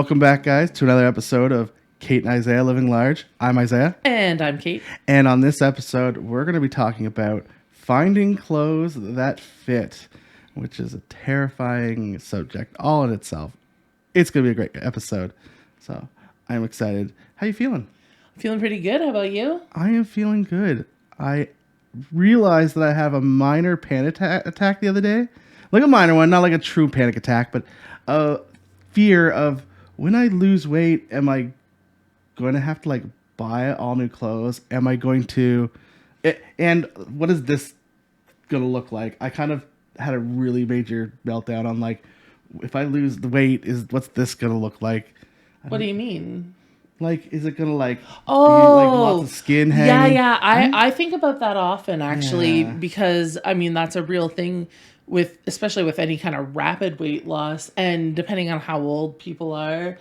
Welcome back, guys, to another episode of Kate and Isaiah Living Large. I'm Isaiah. And I'm Kate. And on this episode, we're going to be talking about finding clothes that fit, which is a terrifying subject all in itself. It's going to be a great episode. So I'm excited. How you feeling? Feeling pretty good. How about you? I am feeling good. I realized that I have a minor panic attack the other day. Like a minor one, not like a true panic attack, but a fear of when I lose weight, am I going to have to like buy all new clothes? Am I going to... And what is this going to look like? I kind of had a really major meltdown on like, if I lose the weight, what's this going to look like? What do you mean? Like, is it gonna like be like lots of skin hanging? Yeah. I think about that often actually because I mean that's a real thing with especially with any kind of rapid weight loss and depending on how old people are.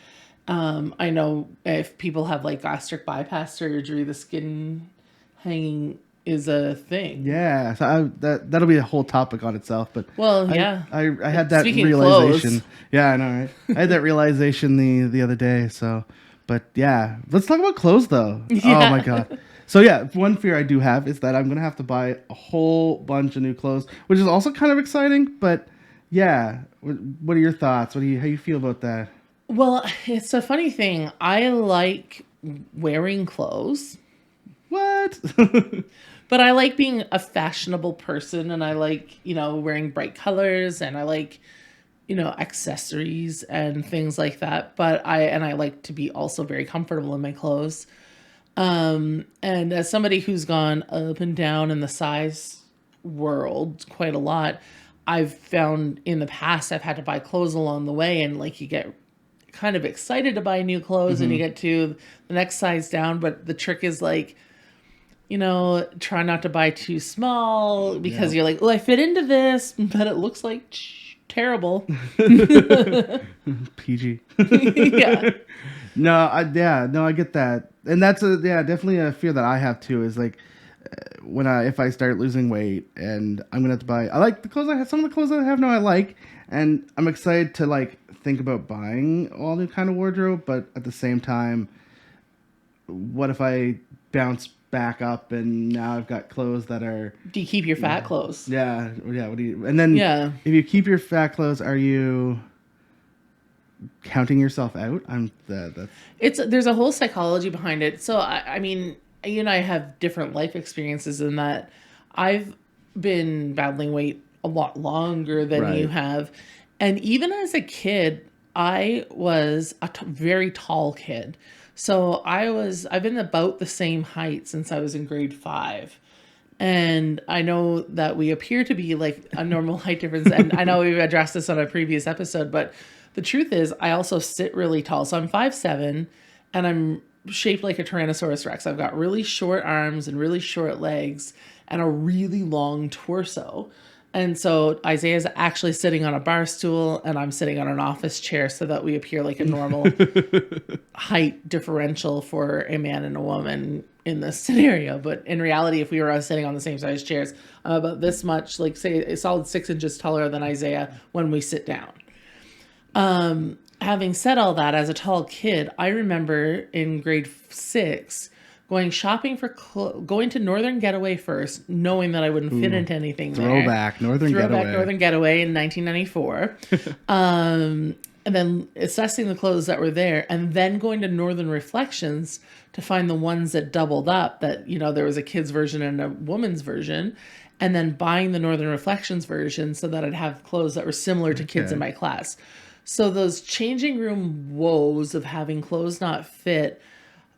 I know if people have like gastric bypass surgery, the skin hanging is a thing. Yeah, so that'll be a whole topic on itself. But well, I had that Speaking realization. Clothes. Yeah, I know, right? I had that realization the other day. So. But yeah, let's talk about clothes though. Yeah. Oh my god. So yeah, one fear I do have is that I'm gonna have to buy a whole bunch of new clothes, which is also kind of exciting. But yeah, what are your thoughts? How you feel about that? Well, it's a funny thing. I like wearing clothes. What? But I like being a fashionable person, and I like wearing bright colors, and I like accessories and things like that. But I like to be also very comfortable in my clothes. And as somebody who's gone up and down in the size world quite a lot, I've found in the past I've had to buy clothes along the way, and like you get kind of excited to buy new clothes and you get to the next size down. But the trick is like, try not to buy too small because you're like, oh, I fit into this, but it looks like terrible. PG. Yeah. No, I get that, and that's definitely a fear that I have too. Is like if I start losing weight, and I'm gonna have to buy. I like the clothes I have. Some of the clothes I have now I like, and I'm excited to like think about buying all new kind of wardrobe. But at the same time, what if I bounce back up and now I've got clothes that are... Do you keep your fat clothes? Yeah. What do you... And then if you keep your fat clothes, are you counting yourself out? There's a whole psychology behind it. So I mean, you and I have different life experiences in that I've been battling weight a lot longer than you have. And even as a kid, I was a very tall kid. So I've been about the same height since I was in grade 5. And I know that we appear to be like a normal height difference. And I know we've addressed this on a previous episode, but the truth is I also sit really tall. So I'm 5'7", and I'm shaped like a Tyrannosaurus Rex. I've got really short arms and really short legs and a really long torso. And so Isaiah's actually sitting on a bar stool and I'm sitting on an office chair so that we appear like a normal height differential for a man and a woman in this scenario. But in reality, if we were sitting on the same size chairs, I'm about this much, like say a solid 6 inches taller than Isaiah when we sit down. Having said all that, as a tall kid, I remember in grade 6 going shopping going to Northern Getaway first, knowing that I wouldn't fit into anything Throwback Northern Getaway in 1994. And then assessing the clothes that were there, and then going to Northern Reflections to find the ones that doubled up, that, there was a kid's version and a woman's version, and then buying the Northern Reflections version so that I'd have clothes that were similar to kids in my class. So those changing room woes of having clothes not fit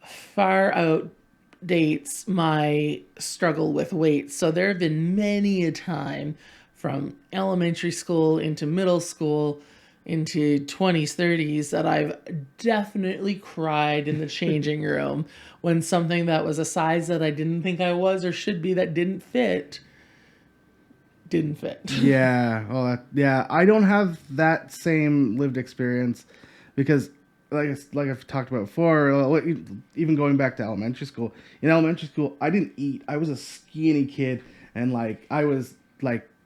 far outdates my struggle with weight. So there have been many a time from elementary school into middle school into 20s, 30s that I've definitely cried in the changing room when something that was a size that I didn't think I was or should be that didn't fit. Yeah. Well, I don't have that same lived experience because like I've talked about before, even going back to elementary school. In elementary school, I didn't eat. I was a skinny kid, and I was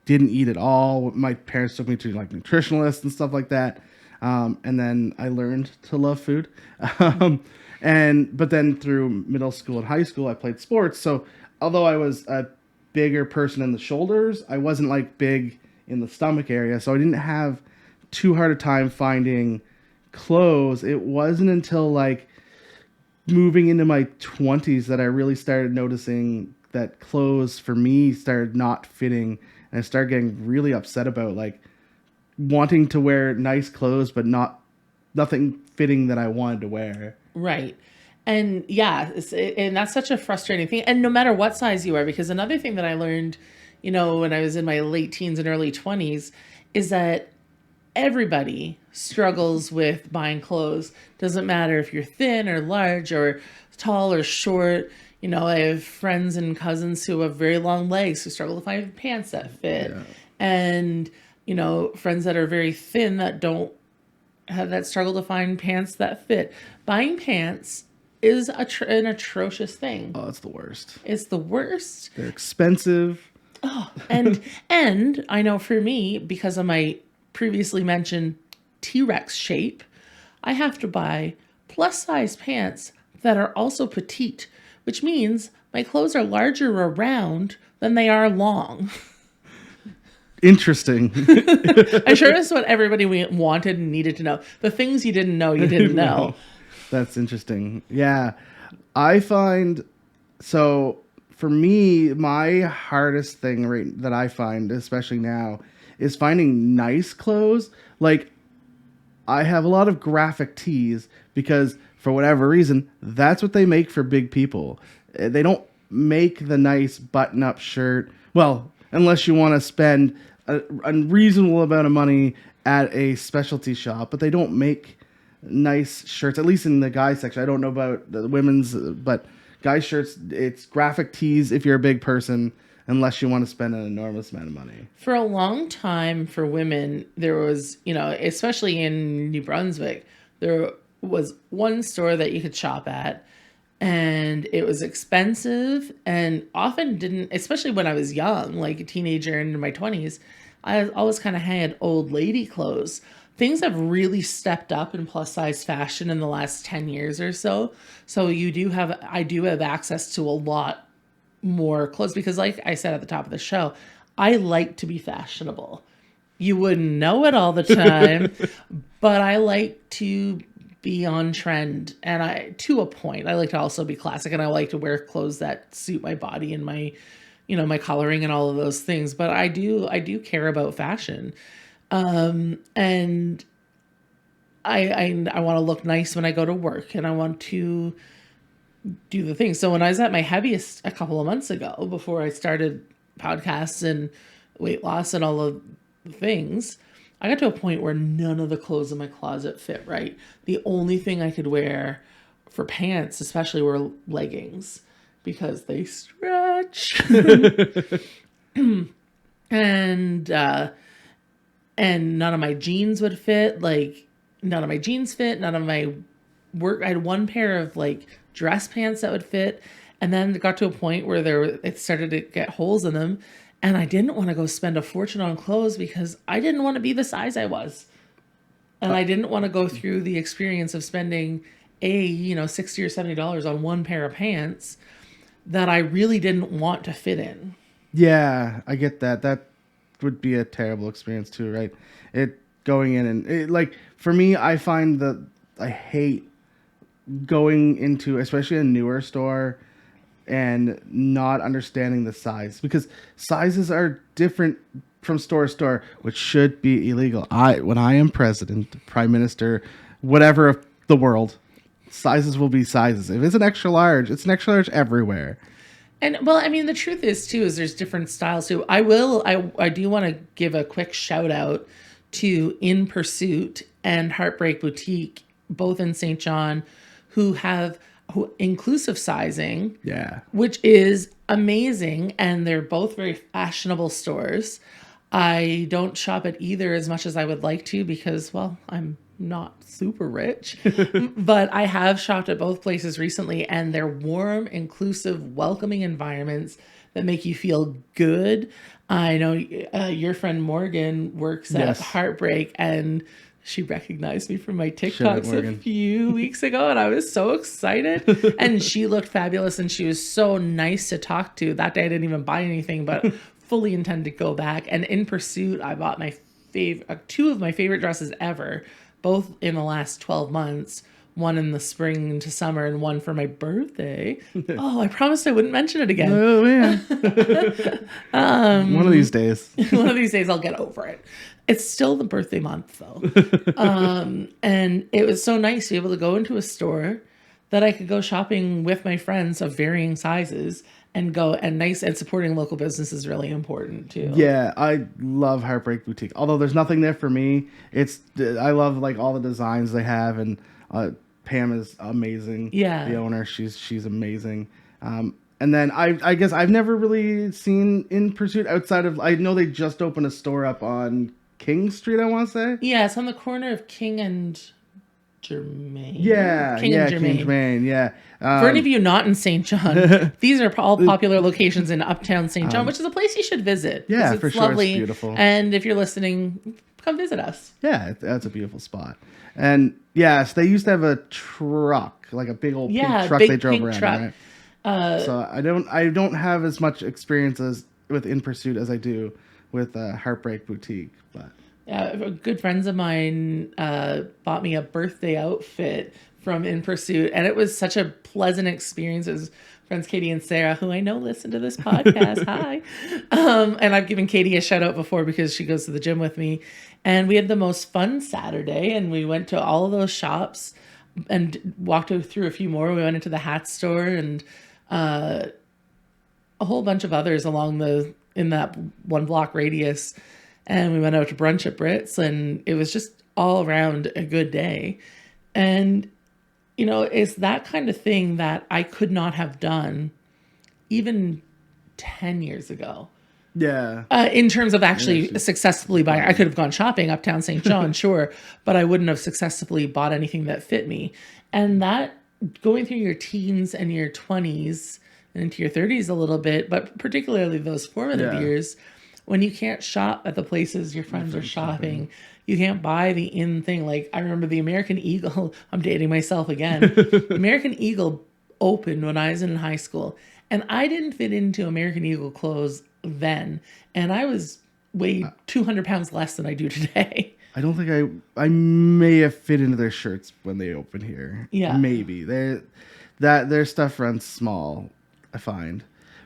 didn't eat at all. My parents took me to nutritionalists and stuff like that. And then I learned to love food. But then through middle school and high school, I played sports. So although I was a bigger person in the shoulders, I wasn't like big in the stomach area. So I didn't have too hard a time finding clothes. It wasn't until like moving into my 20s that I really started noticing that clothes for me started not fitting, and I started getting really upset about like wanting to wear nice clothes but nothing fitting that I wanted to wear. Right. And yeah, and that's such a frustrating thing. And no matter what size you are, because another thing that I learned, when I was in my late teens and early 20s, is that everybody struggles with buying clothes. Doesn't matter if you're thin or large or tall or short. I have friends and cousins who have very long legs who struggle to find pants that fit. Yeah. And, friends that are very thin that don't have that struggle to find pants that fit. Buying pants is an atrocious thing. Oh, it's the worst. It's the worst. They're expensive. Oh, and I know for me, because of my previously mentioned T-Rex shape, I have to buy plus size pants that are also petite, which means my clothes are larger around than they are long. Interesting. I'm sure that's what everybody wanted and needed to know. The things you didn't know, you didn't know. No, that's interesting. Yeah. I find, so for me, my hardest thing that I find, especially now, is finding nice clothes. Like, I have a lot of graphic tees because for whatever reason, that's what they make for big people. They don't make the nice button-up shirt. Well, unless you want to spend a reasonable amount of money at a specialty shop, but they don't make nice shirts, at least in the guy section. I don't know about the women's, but guy shirts, it's graphic tees if you're a big person, unless you want to spend an enormous amount of money. For a long time for women, there was, especially in New Brunswick, there was one store that you could shop at, and it was expensive and often didn't, especially when I was young, like a teenager and in my 20s, I always kind of had old lady clothes. Things have really stepped up in plus size fashion in the last 10 years or so. So I do have access to a lot more clothes because, like I said at the top of the show, I like to be fashionable. You wouldn't know it all the time, but I like to be on trend, and to a point. I like to also be classic, and I like to wear clothes that suit my body and my, my coloring and all of those things. But I do care about fashion, and I want to look nice when I go to work, and I want to do the things. So when I was at my heaviest a couple of months ago, before I started podcasts and weight loss and all of the things, I got to a point where none of the clothes in my closet fit right. The only thing I could wear for pants, especially, were leggings because they stretch. and none of my jeans would fit. Like, none of my jeans fit. None of my work. I had one pair of like dress pants that would fit, and then it got to a point where it started to get holes in them. And I didn't want to go spend a fortune on clothes because I didn't want to be the size I was. And I didn't want to go through the experience of spending $60 or $70 on one pair of pants that I really didn't want to fit in. Yeah, I get that. That would be a terrible experience too, right? Going in and like, for me, I find that I hate going into, especially a newer store, and not understanding the size, because sizes are different from store to store, which should be illegal. When I am president, prime minister, whatever of the world, sizes will be sizes. If it's an extra large, it's an extra large everywhere. And well, I mean, the truth is too, is there's different styles too. I do want to give a quick shout out to In Pursuit and Heartbreak Boutique, both in St. John, who have inclusive sizing, which is amazing, and they're both very fashionable stores. I don't shop at either as much as I would like to because, well, I'm not super rich, but I have shopped at both places recently, and they're warm, inclusive, welcoming environments that make you feel good. I know your friend Morgan works at Heartbreak, and she recognized me from my Shut TikToks up, a Morgan. few weeks ago, and I was so excited. And she looked fabulous, and she was so nice to talk to. That day, I didn't even buy anything, but fully intend to go back. And in Pursuit, I bought my two of my favorite dresses ever, both in the last 12 months. One in the spring into summer, and one for my birthday. Oh, I promised I wouldn't mention it again. Oh man. One of these days. One of these days I'll get over it. It's still the birthday month though. And it was so nice to be able to go into a store that I could go shopping with my friends of varying sizes and go and nice, and supporting local business is really important too. Yeah, I love Heartbreak Boutique. Although there's nothing there for me. I love like all the designs they have, and Pam is amazing. Yeah. The owner, she's amazing. And then I guess I've never really seen In Pursuit outside of, I know they just opened a store up on King Street, I want to say. Yeah, it's on the corner of King and Germain. Yeah, King and Germain. Yeah. For any of you not in St. John, these are all popular locations in Uptown St. John, which is a place you should visit. Yeah, 'cause it's for sure. lovely. It's beautiful. And if you're listening, come visit us. Yeah, that's a beautiful spot. And yes, they used to have a truck, like a big old pink truck big they drove pink around. truck. Right? So I don't have as much experience with In Pursuit as I do with Heartbreak Boutique, but Good friends of mine bought me a birthday outfit from In Pursuit, and it was such a pleasant experience. It was friends Katie and Sarah, who I know listen to this podcast. Hi. And I've given Katie a shout out before because she goes to the gym with me. And we had the most fun Saturday, and we went to all of those shops and walked through a few more. We went into the hat store and a whole bunch of others in that one block radius. And we went out to brunch at Brits, and it was just all around a good day. And, it's that kind of thing that I could not have done even 10 years ago. yeah. In terms of actually successfully buying. I could have gone shopping uptown St. John, sure, but I wouldn't have successfully bought anything that fit me. And that going through your teens and your 20s and into your 30s a little bit, but particularly those formative years, when you can't shop at the places your friends are shopping, you can't buy the in thing. Like I remember the American Eagle, I'm dating myself again. The American Eagle opened when I was in high school, and I didn't fit into American Eagle clothes then. And I was weighed 200 pounds less than I do today. I don't think I may have fit into their shirts when they open here. Yeah. Maybe. Their stuff runs small, I find.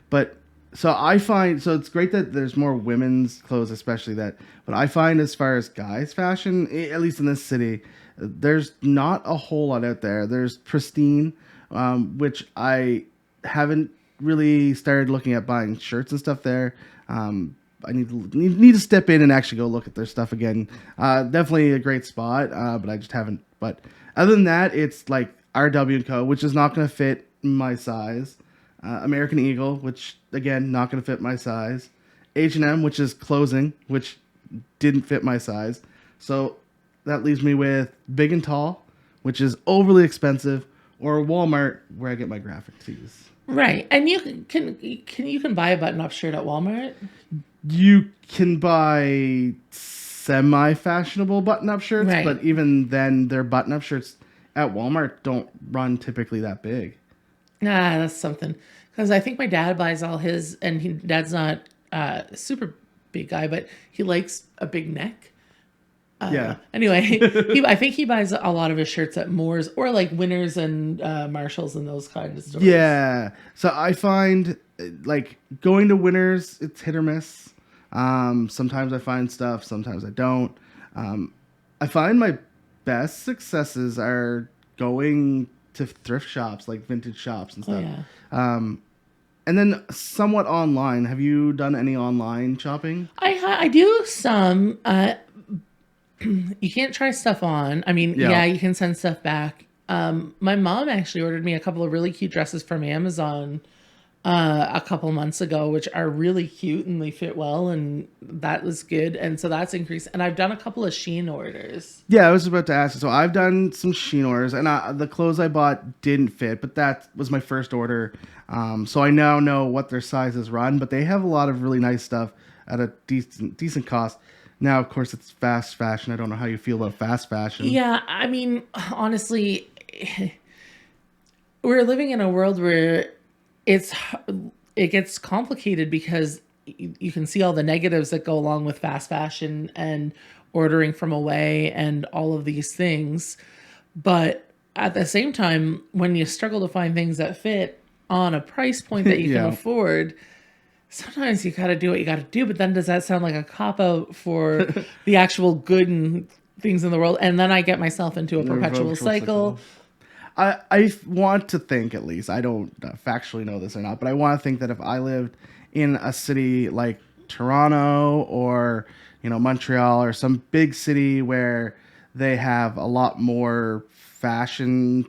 But so it's great that there's more women's clothes, especially that. But I find as far as guys' fashion, at least in this city, there's not a whole lot out there. There's Pristine, which I haven't really started looking at buying shirts and stuff there. I need to step in and actually go look at their stuff again. Definitely a great spot, but I just haven't. But other than that, it's like RW & Co., which is not going to fit my size. American Eagle, which again not going to fit my size. H&M, which is closing, which didn't fit my size. So that leaves me with Big and Tall, which is overly expensive, or Walmart, where I get my graphic tees. Right. And you can buy a button-up shirt at Walmart. You can buy semi-fashionable button-up shirts, Right. but even then, their button-up shirts at Walmart don't run typically that big. Nah, that's something. Because I think my dad buys all his, and Dad's not a super big guy, but he likes a big neck. Yeah. Anyway, I think he buys a lot of his shirts at Moore's or like Winners and Marshalls and those kind of stores. Yeah. So I find like going to Winners, it's hit or miss. Sometimes I find stuff, sometimes I don't. I find my best successes are going to thrift shops, like vintage shops and stuff. Oh, yeah. And then somewhat online. Have you done any online shopping? I do some. You can't try stuff on. I mean, yeah, you can send stuff back. My mom actually ordered me a couple of really cute dresses from Amazon a couple months ago, which are really cute and they fit well, and that was good. And so that's increased. And I've done a couple of Shein orders. Yeah, I was about to ask. So I've done some Shein orders, and the clothes I bought didn't fit, but that was my first order. So I now know what their sizes run, but they have a lot of really nice stuff at a decent cost. Now, of course, it's fast fashion. I don't know how you feel about fast fashion. Yeah, I mean, honestly, we're living in a world where it's it gets complicated because you can see all the negatives that go along with fast fashion and ordering from away and all of these things. But at the same time, when you struggle to find things that fit on a price point that you can Yeah. afford, sometimes you got to do what you got to do. But then does that sound like a cop out for the actual good and things in the world? And then I get myself into a perpetual cycle. I want to think, at least, I don't factually know this or not, but I want to think that if I lived in a city like Toronto or, Montreal or some big city where they have a lot more fashion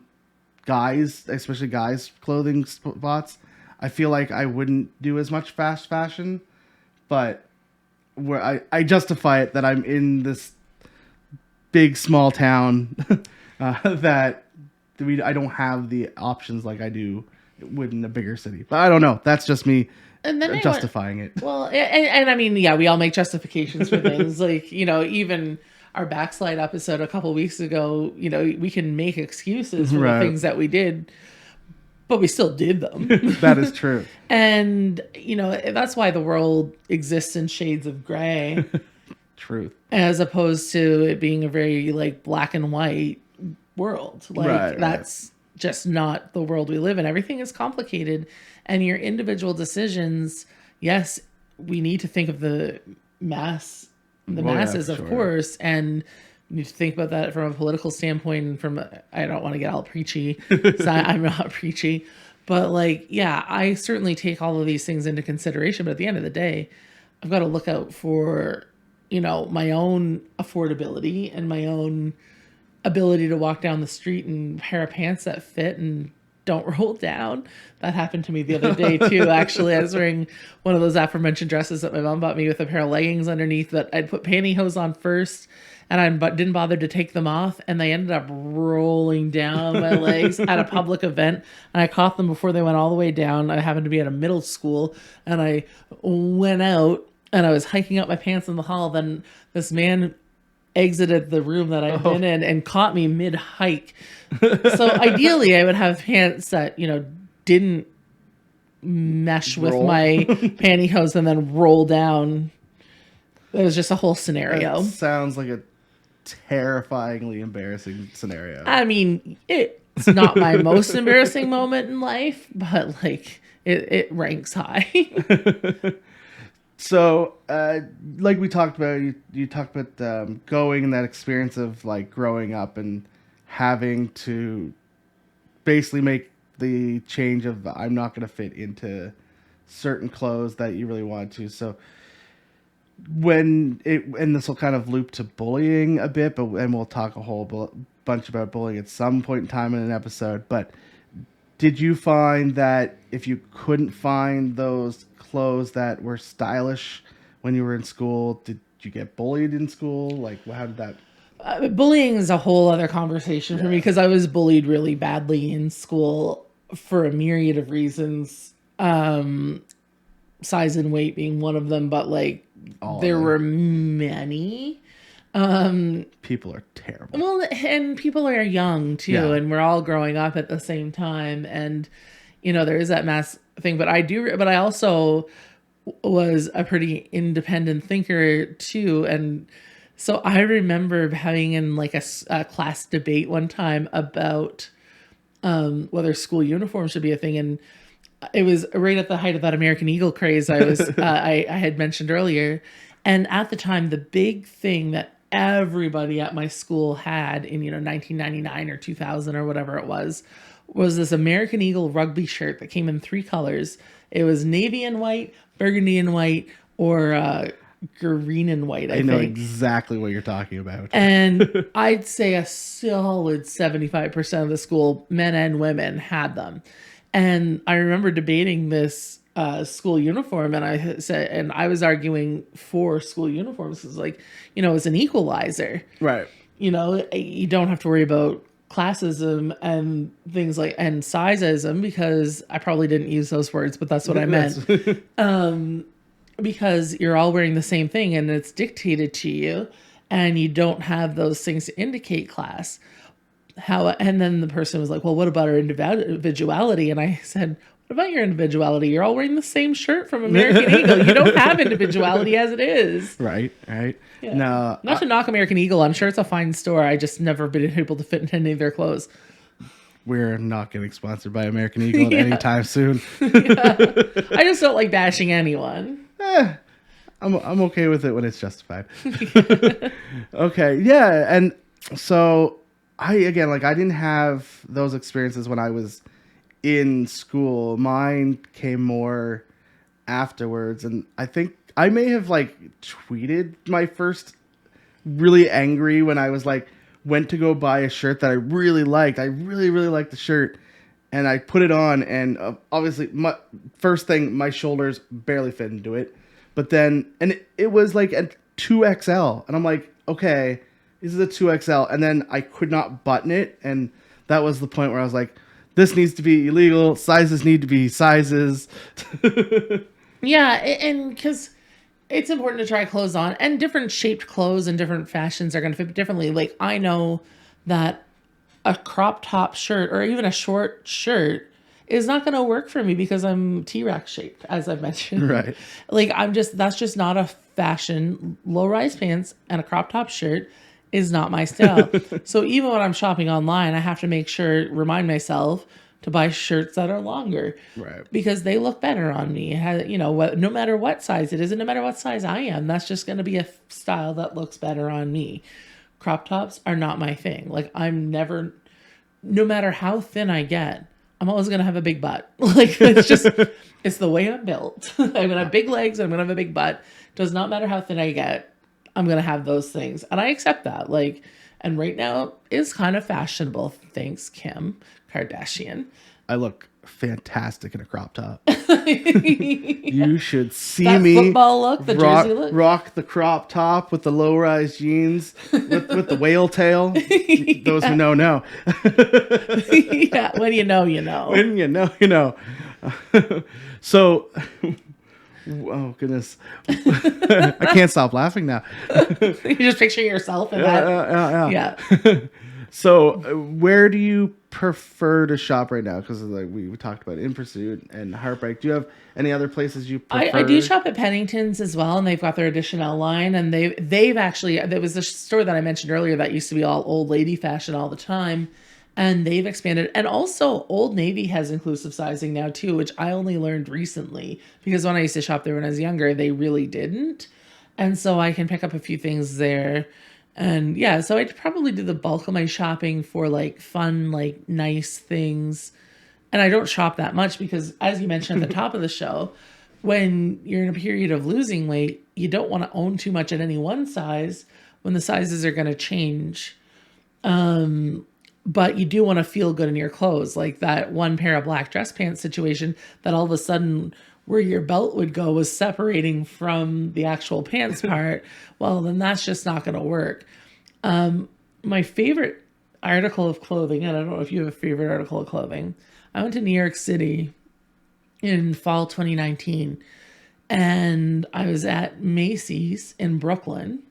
guys, especially guys clothing spots, I feel like I wouldn't do as much fast fashion, but where I justify it that I'm in this big small town that I don't have the options like I do within a bigger city. But I don't know. That's just me And then justifying it. Well, and I mean, yeah, we all make justifications for things. Like, even our backslide episode a couple weeks ago, we can make excuses for the things that we did, but we still did them. That is true. And, that's why the world exists in shades of gray. Truth. As opposed to it being a very, like, black and white world. Like, that's just not the world we live in. Everything is complicated. And your individual decisions, yes, we need to think of the masses, of course, and you need to think about that from a political standpoint. And from, I don't want to get all preachy, so I'm not preachy, but like, yeah, I certainly take all of these things into consideration. But at the end of the day, I've got to look out for, my own affordability and my own ability to walk down the street in a pair of pants that fit and don't roll down. That happened to me the other day too. Actually, I was wearing one of those aforementioned dresses that my mom bought me with a pair of leggings underneath that I'd put pantyhose on first, and I didn't bother to take them off, and they ended up rolling down my legs at a public event, and I caught them before they went all the way down. I happened to be at a middle school, and I went out, and I was hiking up my pants in the hall. Then this man exited the room that I'd been in and caught me mid-hike. So ideally, I would have pants that, didn't mesh with my pantyhose and then roll down. It was just a whole scenario. That sounds like a terrifyingly embarrassing scenario. I mean, it's not my most embarrassing moment in life, but like it ranks high. So, like we talked about, you talked about going and that experience of like growing up and having to basically make the change of I'm not going to fit into certain clothes that you really want to. So, and this will kind of loop to bullying a bit, and we'll talk a whole bunch about bullying at some point in time in an episode. But did you find that if you couldn't find those clothes that were stylish when you were in school, did you get bullied in school? Like, how did that? Bullying is a whole other conversation for me, because I was bullied really badly in school for a myriad of reasons. Size and weight being one of them, but like there were many. People are terrible. Well, and people are young too, and we're all growing up at the same time, and there is that mass thing. But I also was a pretty independent thinker too, and so I remember having in like a class debate one time about whether school uniforms should be a thing, and it was right at the height of that American Eagle craze I was I had mentioned earlier. And at the time, the big thing that everybody at my school had in 1999 or 2000 or whatever it was this American Eagle rugby shirt that came in 3 colors. It was navy and white, burgundy and white, or green and white. I know think exactly what you're talking about. And I'd say a solid 75% of the school, men and women, had them. And I remember debating this school uniform, and I was arguing for school uniforms. It's like, it's an equalizer, right? You don't have to worry about classism and things like, and sizeism, because I probably didn't use those words, but that's what I meant. because you're all wearing the same thing and it's dictated to you, and you don't have those things to indicate class. And then the person was like, well, what about our individuality? And I said, what about your individuality? You're all wearing the same shirt from American Eagle. You don't have individuality as it is. Right. Yeah. No, Not to knock American Eagle. I'm sure it's a fine store. I just never been able to fit in any of their clothes. we're not getting sponsored by American Eagle anytime soon. I just don't like bashing anyone. I'm okay with it when it's justified. Okay, yeah, and so I didn't have those experiences when I was in school. Mine came more afterwards, and I think I may have like tweeted my first really angry when I was like went to go buy a shirt that I really liked. I really liked the shirt, and I put it on, and obviously my first thing, my shoulders barely fit into it. But then, and it was like a 2XL, and I'm like, okay, this is a 2XL, and then I could not button it, and that was the point where I was like, this needs to be illegal. Sizes need to be sizes. Yeah, and because it's important to try clothes on, and different shaped clothes and different fashions are going to fit differently. Like, I know that a crop top shirt or even a short shirt is not going to work for me because I'm T-Rex shaped, as I've mentioned. Right. Like, that's just not a fashion. Low-rise pants and a crop top shirt is not my style. So even when I'm shopping online, I have to remind myself to buy shirts that are longer. Right. Because they look better on me. No matter what size it is, and no matter what size I am, that's just going to be a style that looks better on me. Crop tops are not my thing. Like, no matter how thin I get, I'm always going to have a big butt. Like, it's the way I'm built. I'm going to have big legs. I'm going to have a big butt. Does not matter how thin I get. I'm going to have those things. And I accept that. Like, and right now is kind of fashionable. Thanks, Kim Kardashian. I look fantastic in a crop top. You should see that me football look, the jersey look. Rock the crop top with the low-rise jeans with the whale tail. Those who know. Yeah, when you know, you know. When you know, you know. So, oh goodness, I can't stop laughing now. You're just picturing yourself in that. Yeah. So, where do you prefer to shop right now? Because like we talked about In Pursuit and Heartbreak. Do you have any other places you prefer? I do shop at Pennington's as well, and they've got their Additional line, and they've actually, there was the store that I mentioned earlier that used to be all old lady fashion all the time, and they've expanded. And also Old Navy has inclusive sizing now too, which I only learned recently, because when I used to shop there when I was younger, they really didn't. And so I can pick up a few things there. And yeah, so I'd probably do the bulk of my shopping for like fun, like nice things. And I don't shop that much because, as you mentioned at the top of the show, when you're in a period of losing weight, you don't want to own too much at any one size when the sizes are going to change. But you do want to feel good in your clothes. Like that one pair of black dress pants situation that all of a sudden where your belt would go was separating from the actual pants part. Well, then that's just not going to work. My favorite article of clothing, and I don't know if you have a favorite article of clothing. I went to New York City in fall 2019, and I was at Macy's in Brooklyn,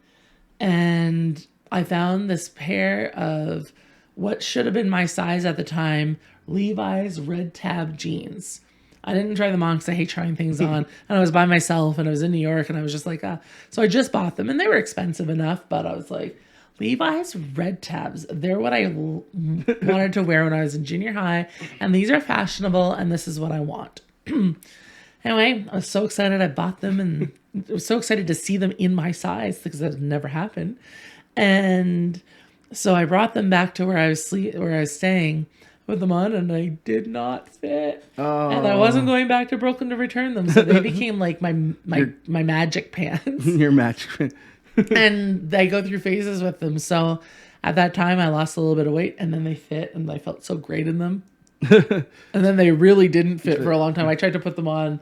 and I found this pair of what should have been my size at the time, Levi's red tab jeans. I didn't try them on because I hate trying things on. And I was by myself and I was in New York and I was just like, So I just bought them and they were expensive enough, but I was like, Levi's red tabs. They're what I wanted to wear when I was in junior high. And these are fashionable and this is what I want. Anyway, I was so excited. I bought them and I was so excited to see them in my size because that had never happened. And so I brought them back to where I was staying. With them on, and I did not fit. Oh. And I wasn't going back to Brooklyn to return them, so they became like my magic pants. Your magic pants. And I go through phases with them. So at that time, I lost a little bit of weight, and then they fit, and I felt so great in them. And then they really didn't fit for a long time. I tried to put them on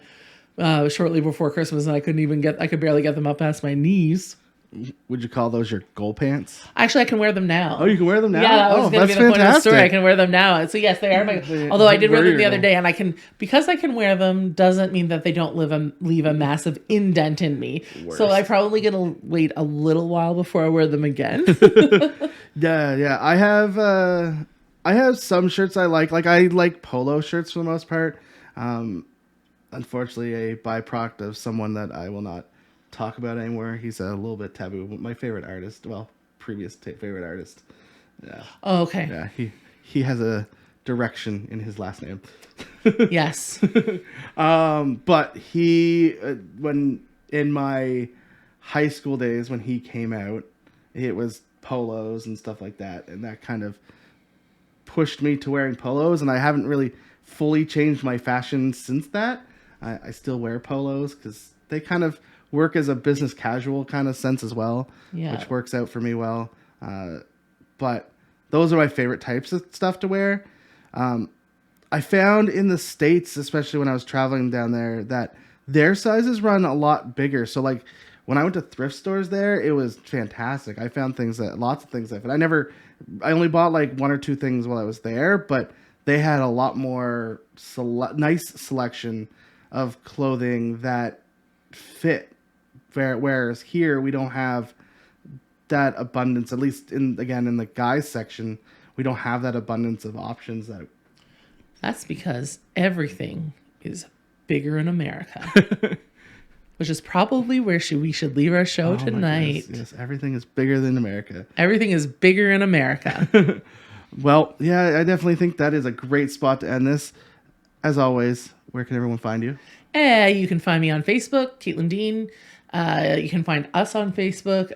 shortly before Christmas, and I could barely get them up past my knees. would you call those your goal pants? Actually, I can wear them now. Oh, you can wear them now? Yeah, that was going to be the point of the story. I can wear them now. So yes, they are my. Although I did wear them the other day, and because I can wear them doesn't mean that they don't leave a massive indent in me. Worse. So I'm probably going to wait a little while before I wear them again. Yeah. I have some shirts I like. Like I like polo shirts for the most part. Unfortunately, a byproduct of someone that I will not talk about anymore. He's a little bit taboo. My favorite artist, previous favorite artist. Yeah. Oh, okay. Yeah, he has a direction in his last name. Yes. But he, when in my high school days when he came out, it was polos and stuff like that, and that kind of pushed me to wearing polos, and I haven't really fully changed my fashion since that. I still wear polos because they kind of work as a business casual kind of sense as well, which works out for me well. But those are my favorite types of stuff to wear. I found in the States, especially when I was traveling down there, that their sizes run a lot bigger. So like when I went to thrift stores there, it was fantastic. I found lots of things that fit. I only bought like one or two things while I was there, but they had a lot more nice selection of clothing that fit. Whereas here we don't have that abundance, at least in the guys section, we don't have that abundance of options. That's because everything is bigger in America. Which is probably where we should leave our show tonight. Yes, everything is bigger than America. Everything is bigger in America. Well, yeah, I definitely think that is a great spot to end this. As always, where can everyone find you? You can find me on Facebook, Caitlin Dean. You can find us on Facebook,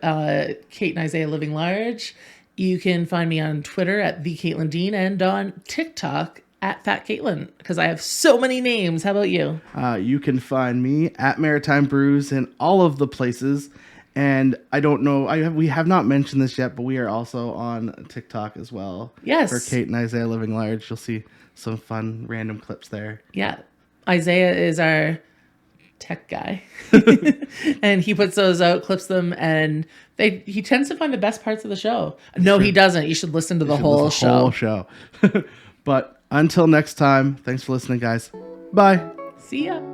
Kate and Isaiah Living Large. You can find me on Twitter at the Caitlin Dean and on TikTok at Fat Caitlin, because I have so many names. How about you? You can find me at Maritime Brews in all of the places. And I don't know, we have not mentioned this yet, but we are also on TikTok as well. Yes. For Kate and Isaiah Living Large. You'll see some fun random clips there. Yeah. Isaiah is our tech guy. And he puts those out, clips them, and he tends to find the best parts of the show. No, he doesn't. You should listen to the whole show. But until next time, thanks for listening, guys. Bye. See ya.